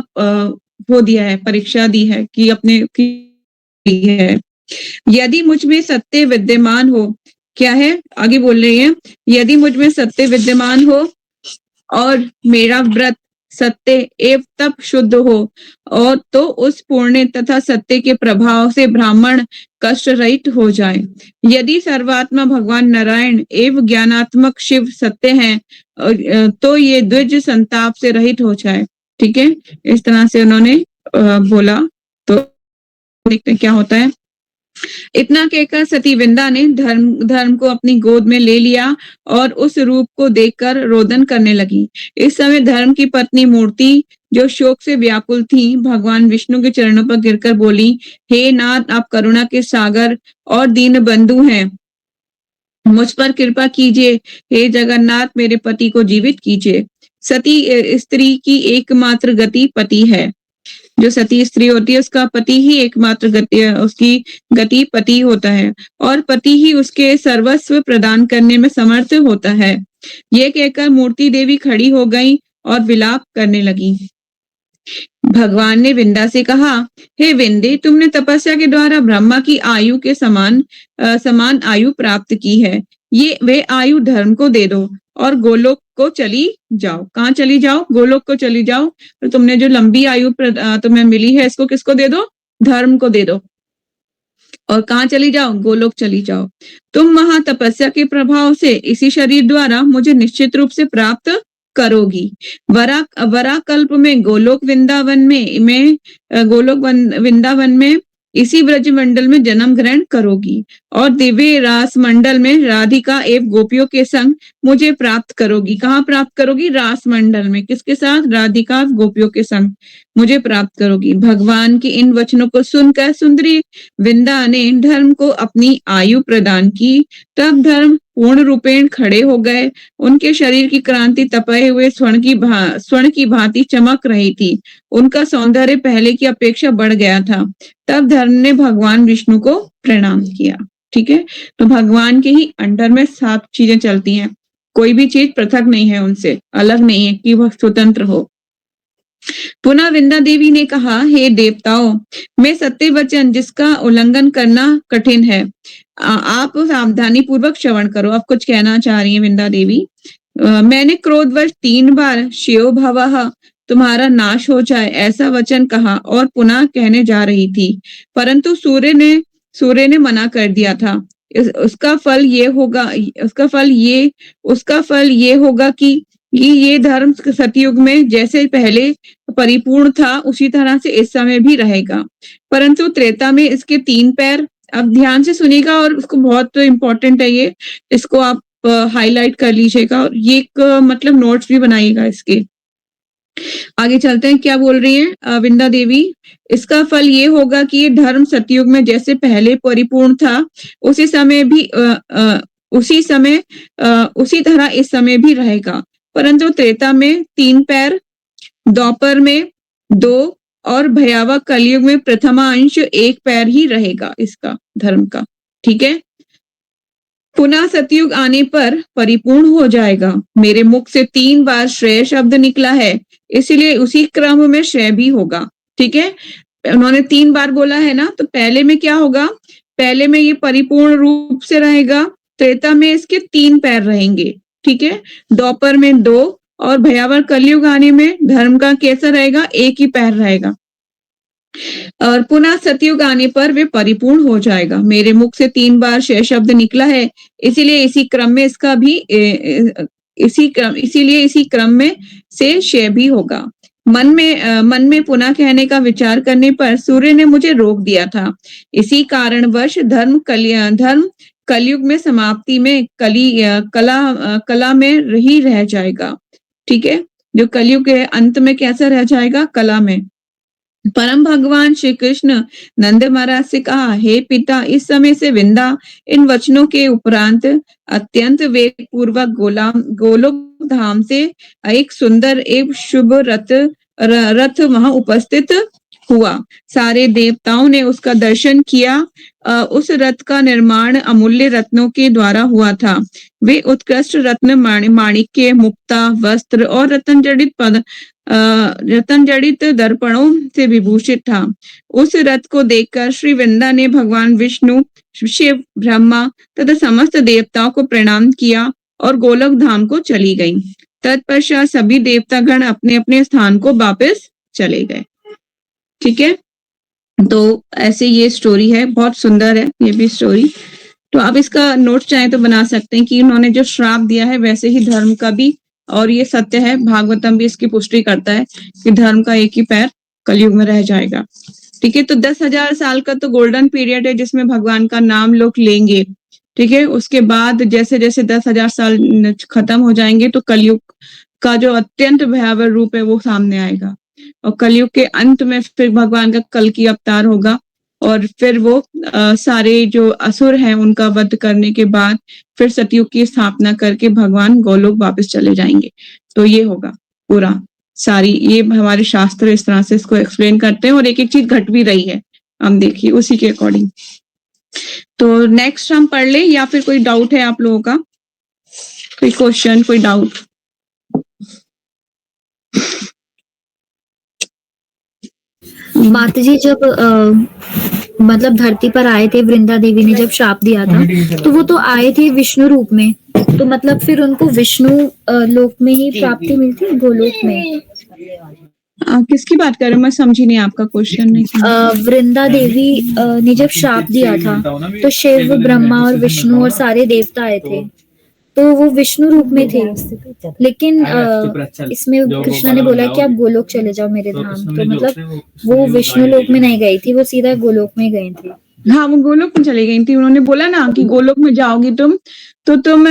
Speaker 1: वो दिया है, परीक्षा दी है कि अपने की है। यदि मुझ में सत्य विद्यमान हो, क्या है आगे बोल रही है, यदि मुझ में सत्य विद्यमान हो और मेरा व्रत सत्य एवं तप शुद्ध हो और तो उस पुण्य तथा सत्य के प्रभाव से ब्राह्मण कष्ट रहित हो जाए। यदि सर्वात्मा भगवान नारायण एवं ज्ञानात्मक शिव सत्य हैं तो ये द्विज संताप से रहित हो जाए। ठीक है, इस तरह से उन्होंने बोला। तो देखते क्या होता है। इतना कहकर सती विंदा ने धर्म को अपनी गोद में ले लिया और उस रूप को देखकर रोदन करने लगी। इस समय धर्म की पत्नी मूर्ति, जो शोक से व्याकुल थी, भगवान विष्णु के चरणों पर गिरकर बोली, हे नाथ, आप करुणा के सागर और दीन बंधु हैं, मुझ पर कृपा कीजिए। हे जगन्नाथ, मेरे पति को जीवित कीजिए। सती स्त्री की एकमात्र गति पति है। जो सती स्त्री होती है उसका पति ही एकमात्र गति, उसकी गति पति होता है और पति ही उसके सर्वस्व प्रदान करने में समर्थ होता है। ये कहकर मूर्ति देवी खड़ी हो गई और विलाप करने लगी। भगवान ने विंदा से कहा, हे विंदे, तुमने तपस्या के द्वारा ब्रह्मा की आयु के समान आयु प्राप्त की है। ये वे आयु धर्म को दे दो और गोलोक को चली जाओ। कहाँ चली जाओ? गोलोक को चली जाओ। तो तुमने जो लंबी आयु तुम्हें मिली है, इसको किसको दे दो? धर्म को दे दो। और कहाँ चली जाओ? गोलोक चली जाओ। तुम महातपस्या के प्रभाव से इसी शरीर द्वारा मुझे निश्चित रूप से प्राप्त करोगी। वरा कल्प में गोलोक वृंदावन में इसी ब्रज मंडल में जन्म ग्रहण करोगी और दिव्य रास मंडल में राधिका एवं गोपियों के संग मुझे प्राप्त करोगी। कहाँ प्राप्त करोगी? रास मंडल में। किसके साथ? राधिका गोपियों के संग मुझे प्राप्त करोगी। भगवान के इन वचनों को सुनकर सुंदरी विंदा ने धर्म को अपनी आयु प्रदान की। तब धर्म पूर्ण रूपेण खड़े हो गए। उनके शरीर की क्रांति तपाए हुए स्वर्ण की भांति चमक रही थी। उनका सौंदर्य पहले की अपेक्षा बढ़ गया था। तब धर्म ने भगवान विष्णु को प्रणाम किया। ठीक है, तो भगवान के ही अंडर में 7 चीजें चलती हैं। कोई भी चीज पृथक नहीं है, उनसे अलग नहीं है कि वह स्वतंत्र हो। पुनः विंदा देवी ने कहा, हे देवताओं, मैं सत्य वचन जिसका उल्लंघन करना कठिन है, आप सावधानी पूर्वक श्रवण करो। अब कुछ कहना चाह रही है विंदा देवी। मैंने क्रोधवश 3 बार शिव भवः, तुम्हारा नाश हो जाए, ऐसा वचन कहा और पुनः कहने जा रही थी, परंतु सूर्य ने मना कर दिया था। उसका फल ये होगा कि ये धर्म सतयुग में जैसे पहले परिपूर्ण था उसी तरह से इस समय भी रहेगा, परंतु त्रेता में इसके 3 पैर। अब ध्यान से सुनिएगा और उसको बहुत इम्पोर्टेंट है ये, इसको आप हाईलाइट कर लीजिएगा और ये एक मतलब नोट्स भी बनाइएगा इसके। आगे चलते हैं, क्या बोल रही है विंदा देवी। इसका फल ये होगा कि ये धर्म सतयुग में जैसे पहले परिपूर्ण था उसी तरह इस समय भी रहेगा, परंतु त्रेता में 3 पैर, द्वापर में 2 और भयावह कलयुग में प्रथमा अंश 1 पैर ही रहेगा इसका धर्म का। ठीक है, पुनः सतयुग आने पर परिपूर्ण हो जाएगा। मेरे मुख से 3 बार श्रेय शब्द निकला है, इसलिए उसी क्रम में श्रेय भी होगा। ठीक है? उन्होंने 3 बार बोला है ना, तो पहले में क्या होगा? पहले में ये परिपूर्ण रूप से रहेगा, त्रेता में इसके 3 पैर रहेंगे। ठीक है? द्वापर में 2 और भयावह कलयुग आने में धर्म का कैसा रहेगा? 1 ही पैर रहेगा। और पुनः सतयुग आने पर वे परिपूर्ण हो जाएगा। मेरे मुख से 3 बार क्षय शब्द निकला है, इसीलिए इसी क्रम में इसका भी इसीलिए इसी क्रम में से क्षय भी होगा। मन में पुनः कहने का विचार करने पर सूर्य ने मुझे रोक दिया था। इसी कारणवश धर्म कलयुग में समाप्ति में कला में ही रह जाएगा। ठीक है? जो कलयुग के अंत में कैसा रह जाएगा? कला में। परम भगवान श्री कृष्ण नंद महाराज से कहा, हे पिता, इस समय से विंदा इन वचनों के उपरांत अत्यंत वेग पूर्वक गोलोक धाम से एक सुंदर एवं शुभ रथ वहां उपस्थित हुआ। सारे देवताओं ने उसका दर्शन किया। उस रथ का निर्माण अमूल्य रत्नों के द्वारा हुआ था। वे उत्कृष्ट रत्न माणिक्य, मुक्ता, वस्त्र और रतन जड़ित दर्पणों से विभूषित था। उस रथ को देखकर श्री वृंदा ने भगवान विष्णु, शिव, ब्रह्मा तथा समस्त देवताओं को प्रणाम किया और गोलोक धाम को चली गई। तत्पश्चात सभी देवतागण अपने अपने स्थान को वापस चले गए। ठीक है? तो ऐसे ये स्टोरी है, बहुत सुंदर है ये भी स्टोरी। तो आप इसका नोट चाहें तो बना सकते हैं कि उन्होंने जो श्राप दिया है वैसे ही धर्म का भी, और ये सत्य है, भागवतम भी इसकी पुष्टि करता है कि धर्म का 1 ही पैर कलयुग में रह जाएगा। ठीक है? तो 10,000 साल का तो गोल्डन पीरियड है जिसमें भगवान का नाम लोग लेंगे। ठीक है? उसके बाद जैसे जैसे 10,000 साल खत्म हो जाएंगे तो कलयुग का जो अत्यंत भयावह रूप है वो सामने आएगा, और कलयुग के अंत में फिर भगवान का कल की अवतार होगा, और फिर वो सारे जो असुर हैं उनका वध करने के बाद फिर सतयुग की स्थापना करके भगवान गोलोक वापस चले जाएंगे। तो ये होगा पूरा सारी, ये हमारे शास्त्र इस तरह से इसको एक्सप्लेन करते हैं, और एक एक चीज घट भी रही है, हम देखिए उसी के अकॉर्डिंग। तो नेक्स्ट हम पढ़ ले, या फिर कोई डाउट है आप लोगों का? कोई क्वेश्चन, कोई डाउट?
Speaker 2: माता जी, जब मतलब धरती पर आए थे, वृंदा देवी ने जब श्राप दिया था, तो वो तो आए थे विष्णु रूप में, तो मतलब फिर उनको विष्णु लोक में ही प्राप्ति मिलती, गोलोक में?
Speaker 1: किसकी बात कर रहे हो? मैं समझी नहीं आपका क्वेश्चन। नहीं,
Speaker 2: वृंदा देवी ने जब श्राप दिया था तो शिव, ब्रह्मा और विष्णु और सारे देवता आए थे, तो वो विष्णु रूप में थे, लेकिन इसमें कृष्णा ने बोला कि आप गोलोक चले जाओ मेरे धाम, तो मतलब वो विष्णु लोक में नहीं गई थी, वो सीधा गोलोक में गई थी।
Speaker 1: हाँ, वो गोलोक में चली गई थी। उन्होंने बोला ना कि गोलोक में जाओगी तुम, तो तुम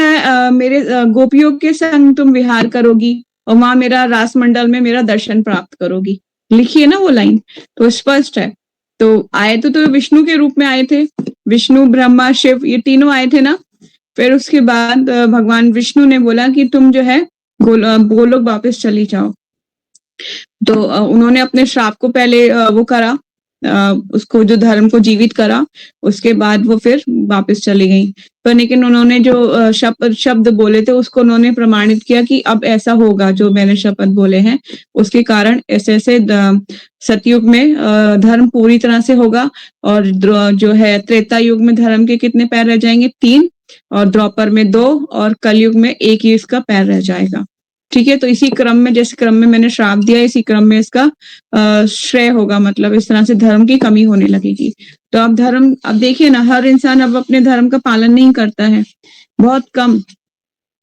Speaker 1: मेरे गोपियों के संग तुम विहार करोगी, और वहां मेरा रास मंडल में मेरा दर्शन प्राप्त करोगी। लिखिए ना वो लाइन, तो स्पष्ट है। तो आए तो विष्णु के रूप में आए थे, विष्णु, ब्रह्मा, शिव, ये तीनों आए थे ना। फिर उसके बाद भगवान विष्णु ने बोला कि तुम जो है गोलोक वापस चली जाओ। तो उन्होंने अपने श्राप को पहले वो करा, उसको जो धर्म को जीवित करा, उसके बाद वो फिर वापस चली गई। पर लेकिन उन्होंने जो शब्द बोले थे उसको उन्होंने प्रमाणित किया कि अब ऐसा होगा, जो मैंने शपथ बोले हैं उसके कारण ऐसे ऐसे सतयुग में धर्म पूरी तरह से होगा, और जो है त्रेता युग में धर्म के कितने पैर रह जाएंगे? 3, और द्वापर में 2, और कलयुग में 1 ही इसका पैर रह जाएगा। ठीक है? तो इसी क्रम में, जैसे क्रम में मैंने श्राप दिया, इसी क्रम में इसका श्रेय होगा, मतलब इस तरह से धर्म की कमी होने लगेगी। तो अब धर्म, अब देखिए ना, हर इंसान अब अपने धर्म का पालन नहीं करता है, बहुत कम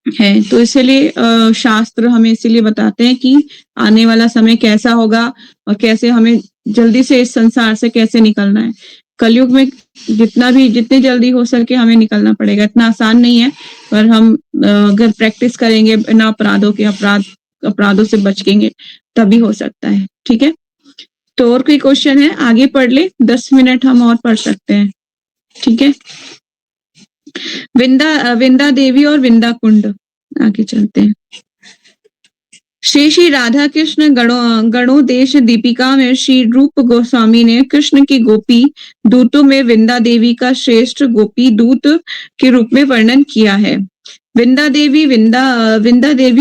Speaker 1: है। तो इसलिए शास्त्र हमें इसीलिए बताते हैं कि आने वाला समय कैसा होगा, और कैसे हमें जल्दी से इस संसार से कैसे निकलना है। कलयुग में जितनी जल्दी हो सके हमें निकलना पड़ेगा। इतना आसान नहीं है, पर हम अगर प्रैक्टिस करेंगे, बिना अपराधों से बचेंगे, तभी हो सकता है। ठीक है? तो और कोई क्वेश्चन है? आगे पढ़ ले, 10 मिनट हम और पढ़ सकते हैं। ठीक है? विंदा देवी और विंदा कुंड, आगे चलते हैं। श्री श्री राधा कृष्ण गणोदेश दीपिका में श्री रूप गोस्वामी ने कृष्ण की गोपी दूतों में विंदा देवी का श्रेष्ठ गोपी दूत के रूप में वर्णन किया है। विंदा देवी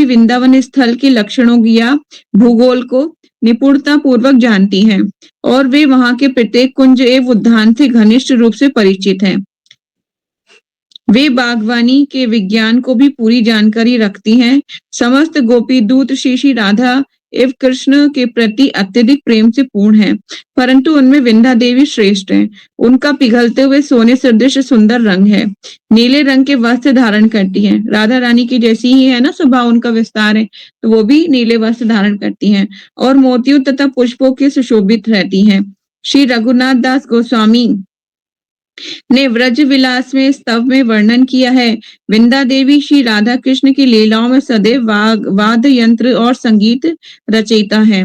Speaker 1: वृंदावन स्थल के लक्षणों या भूगोल को निपुणता पूर्वक जानती हैं और वे वहां के प्रत्येक कुंज एवं उद्यान से घनिष्ठ रूप से परिचित हैं। वे बागवानी के विज्ञान को भी पूरी जानकारी रखती हैं। समस्त गोपी दूत श्री श्री राधा एवं कृष्ण के प्रति अत्यधिक प्रेम से पूर्ण हैं, परंतु उनमें विंध्या देवी श्रेष्ठ हैं। उनका पिघलते हुए सोने सदृश सुंदर रंग है। नीले रंग के वस्त्र धारण करती हैं। राधा रानी की जैसी ही है ना स्वभाव, उनका विस्तार है, तो वो भी नीले वस्त्र धारण करती हैं और मोतियों तथा पुष्पों के सुशोभित रहती हैं। श्री रघुनाथ दास गोस्वामी ने व्रज विलास में स्तव में वर्णन किया है। विंदा देवी श्री राधा कृष्ण की लीलाओं में सदैव वाद्य यंत्र और संगीत रचयिता है।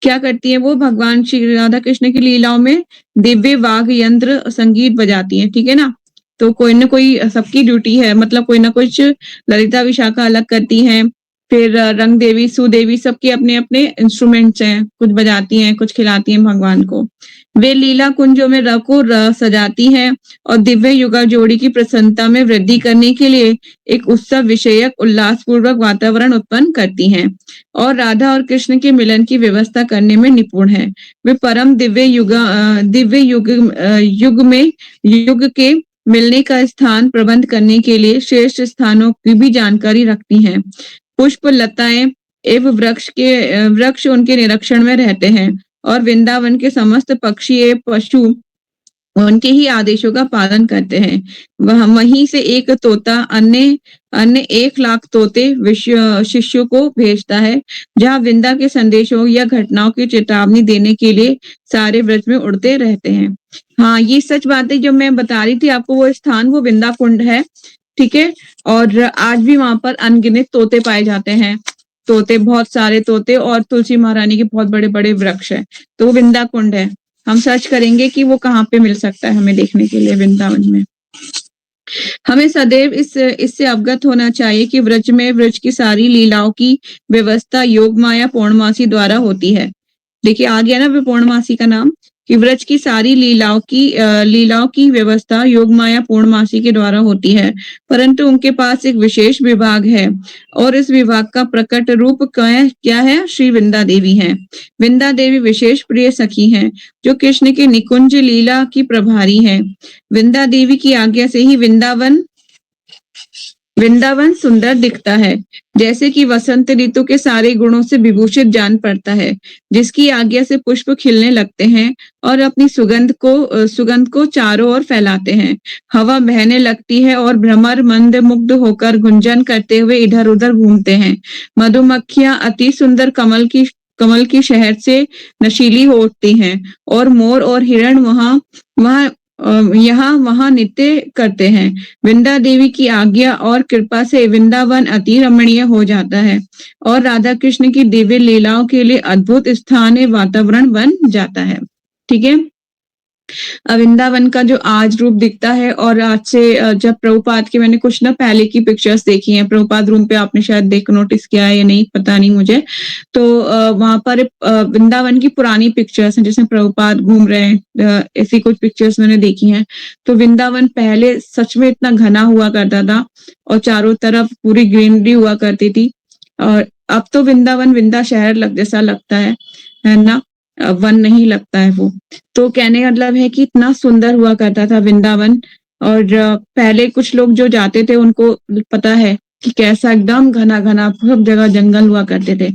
Speaker 1: क्या करती है वो? भगवान श्री राधा कृष्ण की लीलाओं में दिव्य वाद्य यंत्र संगीत बजाती है, ठीक है ना। तो कोई ना कोई सबकी ड्यूटी है, मतलब कोई ना कुछ ललिता विशाखा अलग करती हैं, फिर रंग देवी सुदेवी सबके अपने अपने इंस्ट्रूमेंट्स हैं, कुछ बजाती हैं कुछ खिलाती हैं भगवान को। वे लीला कुंजों में रको सजाती हैं और दिव्य युगा जोड़ी की प्रसन्नता में वृद्धि करने के लिए एक उत्सव विषयक उल्लास पूर्वक वातावरण उत्पन्न करती हैं और राधा और कृष्ण के मिलन की व्यवस्था करने में निपुण है। वे परम दिव्य युग के मिलने का स्थान प्रबंध करने के लिए श्रेष्ठ स्थानों की भी जानकारी रखती हैं। पुष्प लताएं एवं वृक्ष उनके निरीक्षण में रहते हैं और वृंदावन के समस्त पक्षी एवं पशु उनके ही आदेशों का पालन करते हैं। वहीं से एक तोता अन्य 1,00,000 तोते शिष्यों को भेजता है, जहां वृंदा के संदेशों या घटनाओं की चेतावनी देने के लिए सारे व्रज में उड़ते रहते हैं। हाँ, ये सच बात है जो मैं बता रही थी आपको। वो स्थान वो वृंदा कुंड है, ठीक है। और आज भी वहां पर अनगिनत तोते पाए जाते हैं, तोते, बहुत सारे तोते, और तुलसी महारानी के बहुत बड़े बड़े वृक्ष है। तो वो वृंदा कुंड है। हम सर्च करेंगे कि वो कहाँ पे मिल सकता है हमें देखने के लिए वृंदावन में। हमें सदैव इससे अवगत होना चाहिए कि व्रज की सारी लीलाओं की व्यवस्था योग माया पूर्णमासी द्वारा होती है। देखिए आ गया ना पूर्णमासी का नाम, कि व्रज की सारी लीलाओं की व्यवस्था योग माया पूर्णमासी के द्वारा होती है, परंतु उनके पास एक विशेष विभाग है और इस विभाग का प्रकट रूप क्या है? श्री वृंदा देवी है। वृंदा देवी विशेष प्रिय सखी हैं, जो कृष्ण के निकुंज लीला की प्रभारी है। वृंदा देवी की आज्ञा से ही वृंदावन सुंदर दिखता है, जैसे कि वसंत ऋतु के सारे गुणों से विभूषित जान पड़ता है, जिसकी आज्ञा से पुष्प खिलने लगते हैं और अपनी सुगंध को चारों ओर फैलाते हैं। हवा बहने लगती है और भ्रमर मंद मुग्ध होकर गुंजन करते हुए इधर उधर घूमते हैं। मधुमक्खियां अति सुंदर कमल की शहद से नशीली होती हैं और मोर और हिरण यहाँ वहां नृत्य करते हैं। वृंदा देवी की आज्ञा और कृपा से वृंदावन अति रमणीय हो जाता है और राधा कृष्ण की दिव्य लीलाओं के लिए अद्भुत स्थान वातावरण बन जाता है, ठीक है। वृंदावन का जो आज रूप दिखता है, और आज से जब प्रभुपाद की मैंने कुछ ना पहले की पिक्चर्स देखी हैं, प्रभुपाद रूम पे आपने शायद नोटिस किया है या नहीं पता नहीं मुझे, तो वहां पर वृंदावन की पुरानी पिक्चर्स हैं जिसमें प्रभुपाद घूम रहे हैं, ऐसी कुछ पिक्चर्स मैंने देखी हैं। तो वृंदावन पहले सच में इतना घना हुआ करता था और चारों तरफ पूरी ग्रीनरी हुआ करती थी, और अब तो वृंदावन वृंदा शहर जैसा लगता है ना, वन नहीं लगता है वो। तो कहने का मतलब है कि इतना सुंदर हुआ करता था वृंदावन, और पहले कुछ लोग जो जाते थे उनको पता है कि कैसा एकदम घना घना सब जगह जंगल हुआ करते थे,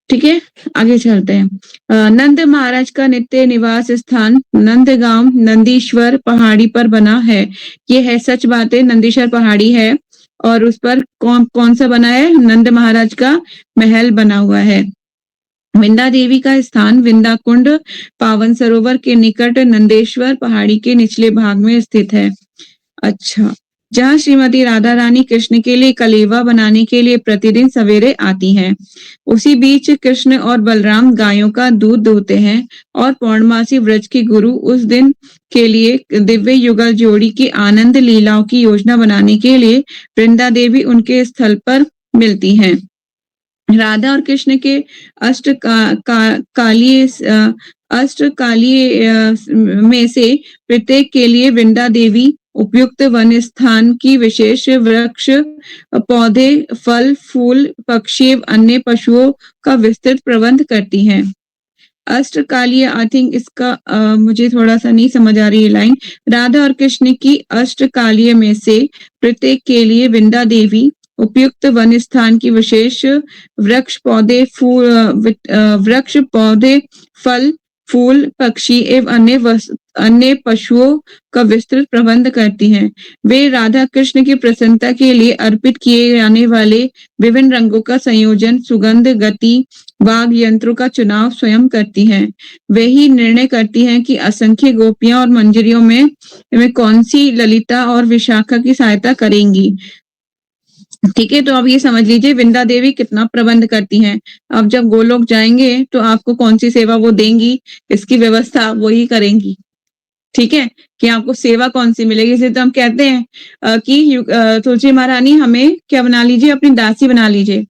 Speaker 1: ठीक है। आगे चलते हैं। नंद महाराज का नित्य निवास स्थान नंदगांव नंदीश्वर पहाड़ी पर बना है। ये है सच बात है, नंदीश्वर पहाड़ी है और उस पर कौन सा बना है? नंद महाराज का महल बना हुआ है। वृंदा देवी का स्थान वृंदा कुंड पावन सरोवर के निकट नंदेश्वर पहाड़ी के निचले भाग में स्थित है। अच्छा, जहाँ श्रीमती राधा रानी कृष्ण के लिए कलेवा बनाने के लिए प्रतिदिन सवेरे आती हैं। उसी बीच कृष्ण और बलराम गायों का दूध दोहते हैं और पौर्णमासी व्रज की गुरु उस दिन के लिए दिव्य युगल जोड़ी की आनंद लीलाओं की योजना बनाने के लिए वृंदा देवी उनके स्थल पर मिलती हैं। राधा और कृष्ण के अष्ट का, का, कालीय में से प्रत्येक के लिए वृंदा देवी उपयुक्त वन स्थान की विशेष वृक्ष, पौधे, फल, फूल, पक्षी एवं अन्य पशुओं का विस्तृत प्रबंध करती हैं। अष्टकालीय, आई थिंक इसका मुझे थोड़ा सा नहीं समझ आ रही है लाइन। राधा और कृष्ण की अष्टकालीय में से प्रत्येक के लिए वृंदा देवी उपयुक्त वन स्थान की विशेष वृक्ष पौधे फल, फूल, पक्षी एवं अन्य पशुओं का विस्तृत प्रबंध करती हैं। वे राधा कृष्ण की प्रसन्नता के लिए अर्पित किए जाने वाले विभिन्न रंगों का संयोजन, सुगंध, गति, वाग यंत्रों का चुनाव स्वयं करती हैं। वे ही निर्णय करती हैं कि असंख्य गोपियां और मंजरियों में कौन सी ललिता और विशाखा की सहायता करेंगी। ठीक है, तो अब ये समझ लीजिए वृंदा देवी कितना प्रबंध करती हैं। अब जब गोलोक जाएंगे तो आपको कौन सी सेवा वो देंगी, इसकी व्यवस्था वो ही करेंगी। ठीक है, कि आपको सेवा कौन सी मिलेगी। इसलिए तो हम कहते हैं कि तुलसी महारानी हमें क्या बना लीजिए, अपनी दासी बना लीजिए।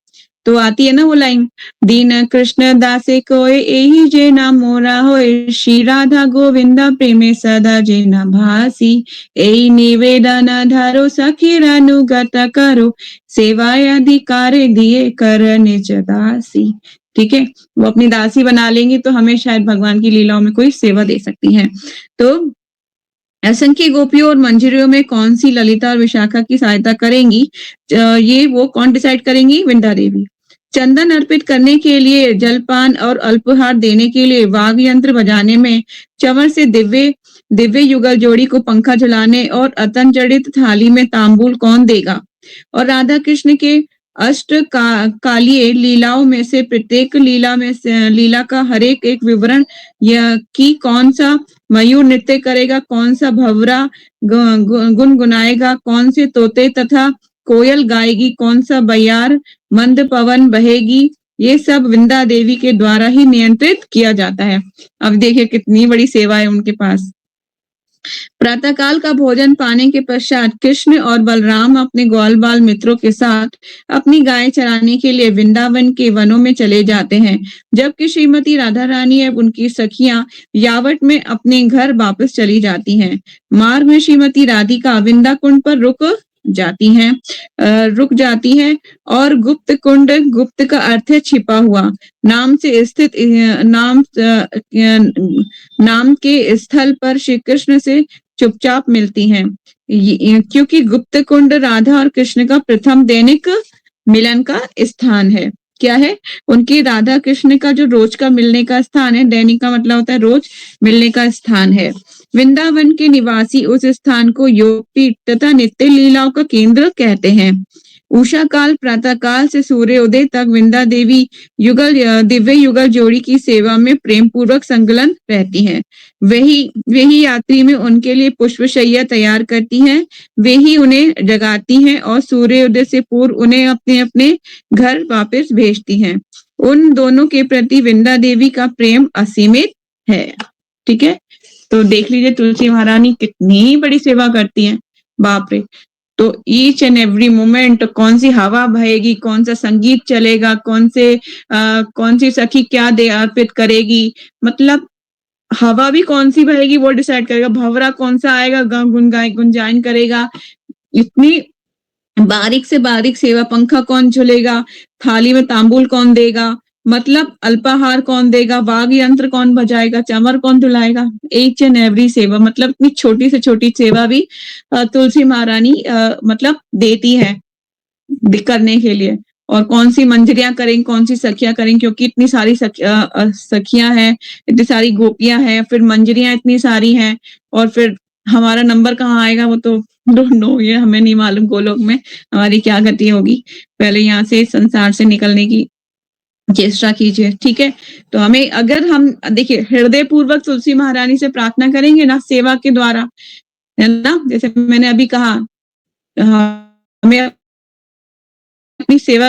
Speaker 1: तो आती है ना वो लाइन, दीन कृष्ण दासे कोय एही जे नाम मोरा होय, श्री राधा गोविंदा प्रेमे सदा जे न भासी, एही निवेदन धरो सखी अनुगत करो, सेवाय अधिकार दिए कर निज दासी। ठीक है, वो अपनी दासी बना लेंगी तो हमें शायद भगवान की लीलाओं में कोई सेवा दे सकती हैं। तो असंख्य गोपियों और मंजरियों में कौन सी ललिता और विशाखा की सहायता करेंगी, ये वो कौन डिसाइड करेंगी, वृंदा देवी। चंदन अर्पित करने के लिए, जलपान और अल्पहार देने के लिए, वाग यंत्र बजाने में, चंवर से दिव्य युगल जोड़ी को पंखा झुलाने और अतन जड़ित थाली में तांबूल कौन देगा। और राधा कृष्ण के कालीय लीलाओं में से प्रत्येक लीला का हर एक विवरण, यह कि कौन सा मयूर नृत्य करेगा, कौन सा भंवरा गुनगुनाएगा, कौन से तोते तथा कोयल गाएगी, कौन सा बयार मंद पवन बहेगी, ये सब वृंदा देवी के द्वारा ही नियंत्रित किया जाता है। अब देखिए कितनी बड़ी सेवा है उनके पास। प्रातःकाल का भोजन पाने के पश्चात कृष्ण और बलराम अपने ग्वाल बाल मित्रों के साथ अपनी गाय चराने के लिए वृंदावन के वनों में चले जाते हैं, जबकि श्रीमती राधा रानी एवं उनकी सखियां यावट में अपने घर वापस चली जाती हैं। मार्ग में श्रीमती राधिका वृंदा कुंड पर रुक जाती है और गुप्त कुंड, गुप्त का अर्थ है छिपा हुआ, नाम से स्थित नाम के स्थल पर श्री कृष्ण से चुपचाप मिलती हैं, क्योंकि गुप्त कुंड राधा और कृष्ण का प्रथम दैनिक मिलन का स्थान है। क्या है, उनकी राधा कृष्ण का जो रोज का मिलने का स्थान है, दैनिक का मतलब होता है रोज मिलने का स्थान है। वृंदावन के निवासी उस स्थान को योग पीठ तथा नित्य लीलाओं का केंद्र कहते हैं। उषा काल प्रातः काल से सूर्योदय तक वृंदा देवी दिव्य युगल जोड़ी की सेवा में प्रेम पूर्वक संलग्न रहती हैं। वही यात्री में उनके लिए पुष्पशैया तैयार करती हैं, वे ही उन्हें जगाती हैं और सूर्योदय से पूर्व उन्हें अपने अपने घर वापस भेजती हैं। उन दोनों के प्रति वृंदा देवी का प्रेम असीमित है। ठीक है, तो देख लीजिए तुलसी महारानी कितनी बड़ी सेवा करती हैं, बाप रे। तो ईच एंड एवरी मोमेंट, कौन सी हवा बहेगी, कौन सा संगीत चलेगा, कौन सी सखी क्या दे अर्पित करेगी, मतलब हवा भी कौन सी बहेगी वो डिसाइड करेगा, भंवरा कौन सा आएगा गुंजायन करेगा, इतनी बारीक से बारीक सेवा, पंखा कौन झुलेगा, थाली में तांबूल कौन देगा, मतलब अल्पाहार कौन देगा, वाग यंत्र कौन बजाएगा, चमर कौन धुलाएगा, ईच एंड एवरी सेवा, मतलब इतनी छोटी से छोटी सेवा भी तुलसी महारानी मतलब देती है करने के लिए। और कौन सी मंजरियां करें, कौन सी सखियां करें, क्योंकि इतनी सारी सखियां हैं, इतनी सारी गोपियां हैं, फिर मंजरियां इतनी सारी हैं, और फिर हमारा नंबर कहाँ आएगा वो तो डोंट नो, ये हमें नहीं मालूम गोलोक में हमारी क्या गति होगी। पहले यहाँ से संसार से निकलने की चेष्टा कीजिए। ठीक है, तो हमें अगर हम देखिए हृदय पूर्वक तुलसी महारानी से प्रार्थना करेंगे ना सेवा के द्वारा, है ना, जैसे मैंने अभी कहा, हमें अपनी सेवा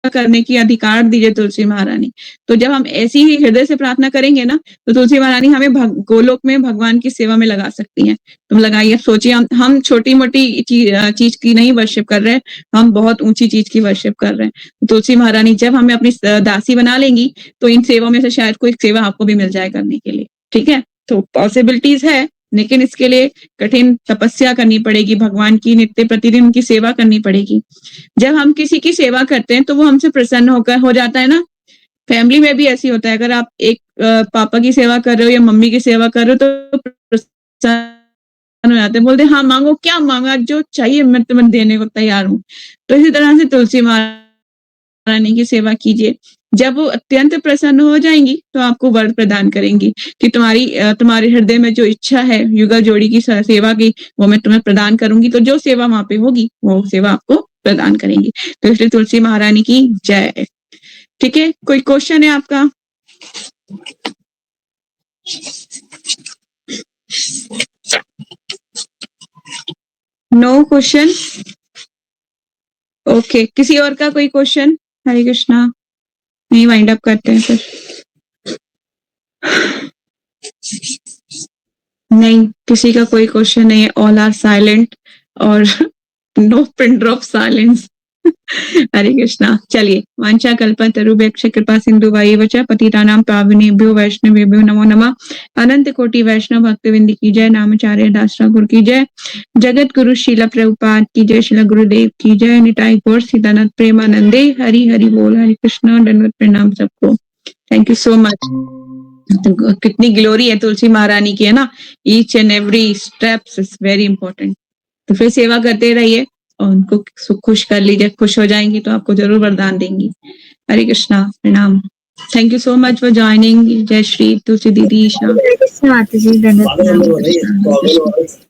Speaker 1: करने की अधिकार दीजिए तुलसी महारानी। तो जब हम ऐसी ही हृदय से प्रार्थना करेंगे ना, तो तुलसी महारानी हमें गोलोक में भगवान की सेवा में लगा सकती हैं। तुम लगाइए, सोचिए हम छोटी-मोटी चीज़ की नहीं वर्शिप कर रहे हैं, हम बहुत ऊँची चीज़ की वर्शिप कर रहे हैं। तुलसी महारानी जब हमें अपनी दासी बना लेंगी, तो इन सेवा में से शायद कोई सेवा आपको भी मिल जाए करने के लिए, ठीक है? तो पॉसिबिलिटीज़ है, लेकिन इसके लिए कठिन तपस्या करनी पड़ेगी, भगवान की नित्य प्रतिदिन उनकी सेवा करनी पड़ेगी। जब हम किसी की सेवा करते हैं तो वो हमसे प्रसन्न हो जाता है ना। फैमिली में भी ऐसे ही होता है, अगर आप एक पापा की सेवा कर रहे हो या मम्मी की सेवा कर रहे हो तो प्रसन्न हो जाते हैं, बोलते हैं हाँ मांगो, क्या मांगा, जो चाहिए मैं तुम्हें देने को तैयार हूँ। तो इसी तरह से तुलसी महारानी की सेवा कीजिए। जब वो अत्यंत प्रसन्न हो जाएंगी तो आपको वर प्रदान करेंगी कि तुम्हारे हृदय में जो इच्छा है युगल जोड़ी की सेवा की, वो मैं तुम्हें प्रदान करूंगी। तो जो सेवा वहां पे होगी वो सेवा आपको प्रदान करेंगी। तो इसलिए तुलसी महारानी की जय। ठीक है, कोई क्वेश्चन है आपका? No question? ओके, किसी और का कोई क्वेश्चन? हरे कृष्णा। नहीं, वाइंड अप करते हैं फिर। नहीं, किसी का कोई क्वेश्चन नहीं है, ऑल आर साइलेंट और नो पिन ड्रॉप साइलेंस। हरे कृष्णा। चलिए, वांछा कल्पतरुभ्यश्च कृपा सिंधुभ्यैव च पतितानां पावनेभ्यो वैष्णवेभ्यो नमो नमः। अनंत कोटि वैष्णव भक्तवृंद की जय, नामचार्य दास ठाकुर की जय, जगत गुरु श्रील प्रभुपाद की जय, श्रील गुरुदेव की जय, निताई गौर सीतानाथ प्रेमानंदे। हरि हरि बोल। हरे कृष्णा। दंडवत प्रणाम सबको। Thank you so much. कितनी ग्लोरी है तुलसी महारानी की, है ना। Each and every steps is very important. तो फिर सेवा करते रहिए और उनको खुश कर लीजिए, खुश हो जाएंगी तो आपको जरूर वरदान देंगी। हरे कृष्णा। प्रणाम। Thank you so much for joining. जय श्री तुलसी दीदी।
Speaker 2: हरे कृष्ण माता जी, धन्यवाद।